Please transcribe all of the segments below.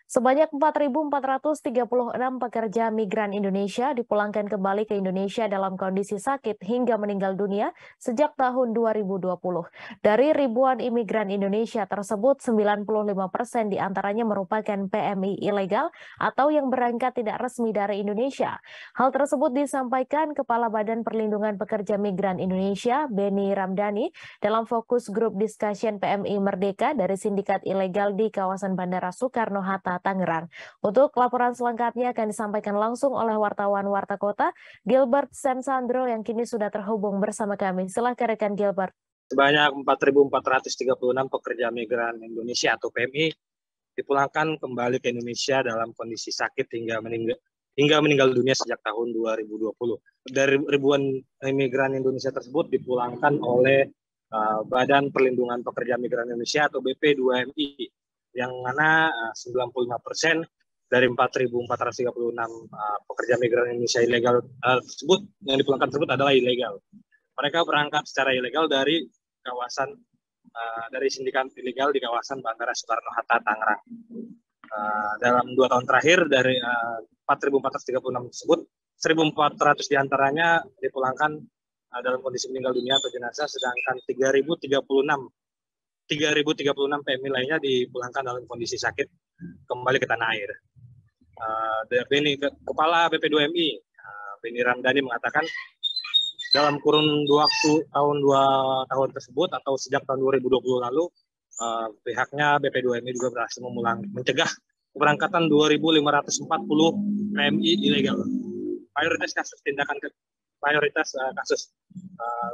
Sebanyak 4.436 pekerja migran Indonesia dipulangkan kembali ke Indonesia dalam kondisi sakit hingga meninggal dunia sejak tahun 2020. Dari ribuan imigran Indonesia tersebut, 95% diantaranya merupakan PMI ilegal atau yang berangkat tidak resmi dari Indonesia. Hal tersebut disampaikan Kepala Badan Perlindungan Pekerja Migran Indonesia, Beni Ramdhani, dalam fokus grup discussion PMI Merdeka dari sindikat ilegal di kawasan Bandara Soekarno-Hatta, Tangerang. Untuk laporan selengkapnya akan disampaikan langsung oleh wartawan Warta Kota, Gilbert Sensandro yang kini sudah terhubung bersama kami. Silakan rekan Gilbert. Sebanyak 4.436 pekerja migran Indonesia atau PMI dipulangkan kembali ke Indonesia dalam kondisi sakit hingga meninggal dunia sejak tahun 2020. Dari ribuan migran Indonesia tersebut dipulangkan oleh Badan Perlindungan Pekerja Migran Indonesia atau BP2MI, yang mana 95% dari 4.436 pekerja migran Indonesia ilegal tersebut yang dipulangkan tersebut adalah ilegal. Mereka berangkat secara ilegal dari kawasan dari sindikat ilegal di kawasan Bandara Soekarno-Hatta, Tangerang. Dalam 2 tahun terakhir dari 4.436 tersebut, 1.400 diantaranya dipulangkan dalam kondisi meninggal dunia atau jenazah, sedangkan 3.036 PMI lainnya dipulangkan dalam kondisi sakit kembali ke tanah air. Kepala BP2MI, Beni Ramdhani mengatakan dalam kurun waktu tahun 2 tahun tersebut atau sejak tahun 2020 lalu, pihaknya BP2MI juga berhasil mencegah keberangkatan 2.540 PMI ilegal. Mayoritas kasus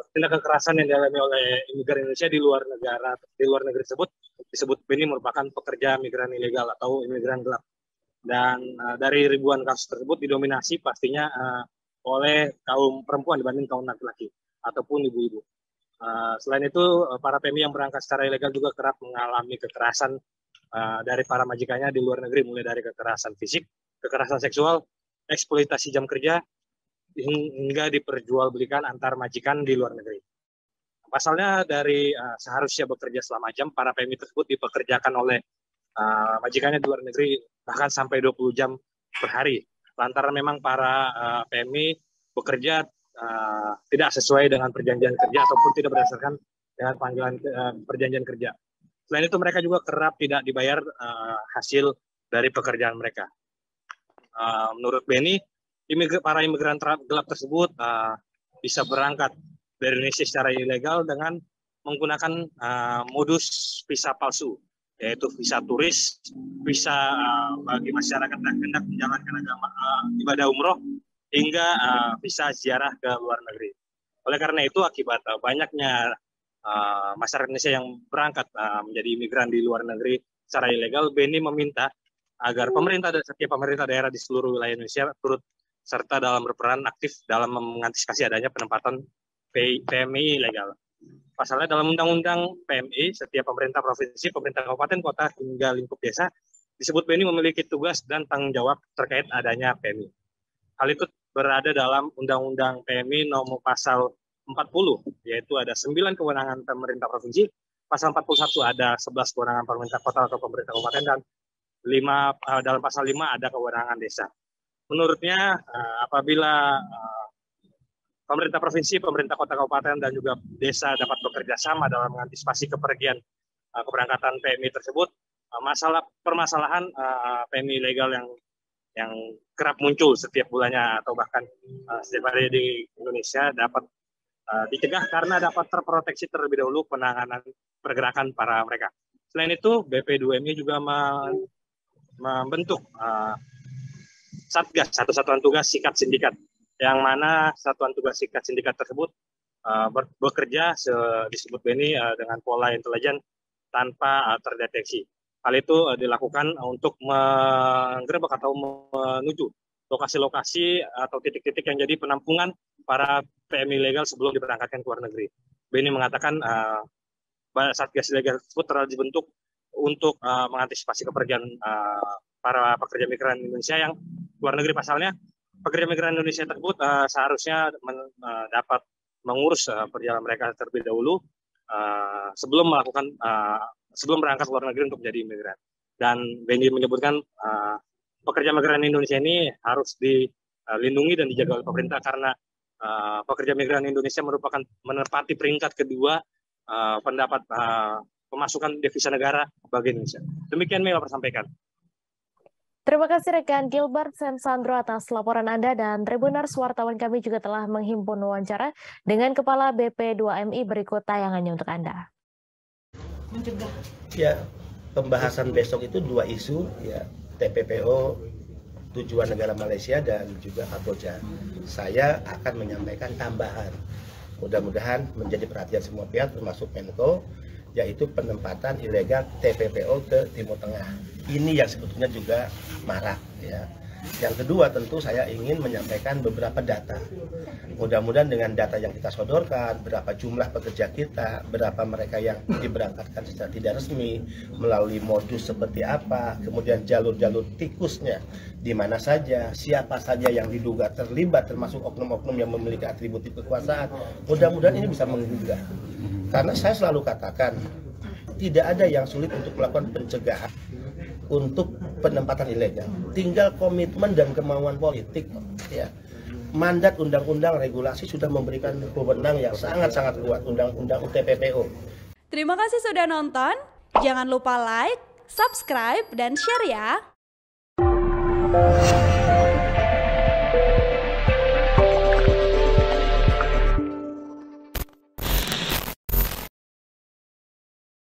tindak kekerasan yang dialami oleh imigran Indonesia di luar negeri tersebut disebut Beni merupakan pekerja migran ilegal atau imigran gelap. Dan dari ribuan kasus tersebut didominasi pastinya oleh kaum perempuan dibanding kaum laki-laki ataupun ibu-ibu. Selain itu, para PMI yang berangkat secara ilegal juga kerap mengalami kekerasan dari para majikannya di luar negeri, mulai dari kekerasan fisik, kekerasan seksual, eksploitasi jam kerja, hingga diperjualbelikan antar majikan di luar negeri. Pasalnya dari seharusnya bekerja selama jam, para PMI tersebut dipekerjakan oleh majikannya di luar negeri bahkan sampai 20 jam per hari. Lantaran memang para PMI bekerja tidak sesuai dengan perjanjian kerja ataupun tidak berdasarkan dengan panggilan perjanjian kerja. Selain itu, mereka juga kerap tidak dibayar hasil dari pekerjaan mereka. Menurut Beni, para imigran gelap tersebut bisa berangkat dari Indonesia secara ilegal dengan menggunakan modus visa palsu, yaitu visa turis, visa bagi masyarakat yang hendak menjalankan ibadah umroh, hingga visa ziarah ke luar negeri. Oleh karena itu, akibat banyaknya masyarakat Indonesia yang berangkat menjadi imigran di luar negeri secara ilegal, Beni meminta agar pemerintah dan setiap pemerintah daerah di seluruh wilayah Indonesia turut serta dalam berperan aktif dalam mengantisipasi adanya penempatan PMI ilegal. Pasalnya dalam Undang-Undang PMI, setiap pemerintah provinsi, pemerintah kabupaten, kota, hingga lingkup desa disebut Beni memiliki tugas dan tanggung jawab terkait adanya PMI. Hal itu berada dalam Undang-Undang PMI nomor pasal 40, yaitu ada 9 kewenangan pemerintah provinsi, pasal 41 ada 11 kewenangan pemerintah kota atau pemerintah kabupaten, dan dalam pasal 5 ada kewenangan desa. Menurutnya, apabila pemerintah provinsi, pemerintah kota kabupaten, dan juga desa dapat bekerja sama dalam mengantisipasi keberangkatan PMI tersebut, permasalahan PMI ilegal yang kerap muncul setiap bulannya atau bahkan setiap hari di Indonesia dapat dicegah karena dapat terproteksi terlebih dahulu penanganan pergerakan para mereka. Selain itu, BP2MI juga membentuk Satgas, satuan tugas sikat sindikat, yang mana satuan tugas sikat sindikat tersebut bekerja disebut Beni dengan pola intelijen tanpa terdeteksi. Hal itu dilakukan untuk menggerebek atau menuju lokasi-lokasi atau titik-titik yang jadi penampungan para PMI ilegal sebelum diberangkatkan ke luar negeri. Beni mengatakan Satgas ilegal tersebut telah dibentuk untuk mengantisipasi kepergian para pekerja migran Indonesia yang luar negeri. Pasalnya, pekerja migran Indonesia tersebut seharusnya dapat mengurus perjalanan mereka terlebih dahulu sebelum berangkat ke luar negeri untuk menjadi imigran. Dan BNI menyebutkan pekerja migran Indonesia ini harus dilindungi dan dijaga oleh pemerintah karena pekerja migran Indonesia merupakan menempati peringkat kedua pendapat pemasukan devisa negara bagi Indonesia. Demikian Mela sampaikan. Terima kasih rekan Gilbert Sensandro atas laporan Anda, dan Tribuners wartawan kami juga telah menghimpun wawancara dengan Kepala BP2MI. Berikut tayangannya untuk Anda. Ya, pembahasan besok itu 2 isu, ya, TPPO tujuan negara Malaysia dan juga Kamboja. Saya akan menyampaikan tambahan, mudah-mudahan menjadi perhatian semua pihak termasuk Menko, yaitu penempatan ilegal TPPO ke Timur Tengah. Ini yang sebetulnya juga marak, ya. Yang kedua tentu saya ingin menyampaikan beberapa data. Mudah-mudahan dengan data yang kita sodorkan, berapa jumlah pekerja kita, berapa mereka yang diberangkatkan secara tidak resmi, melalui modus seperti apa, kemudian jalur-jalur tikusnya, di mana saja, siapa saja yang diduga terlibat, termasuk oknum-oknum yang memiliki atributif kekuasaan. Mudah-mudahan ini bisa menggugah. Karena saya selalu katakan, tidak ada yang sulit untuk melakukan pencegahan untuk penempatan ilegal. Tinggal komitmen dan kemauan politik, ya. Mandat undang-undang regulasi sudah memberikan wewenang yang sangat-sangat kuat, undang-undang TPPO. Terima kasih sudah nonton. Jangan lupa like, subscribe, dan share ya.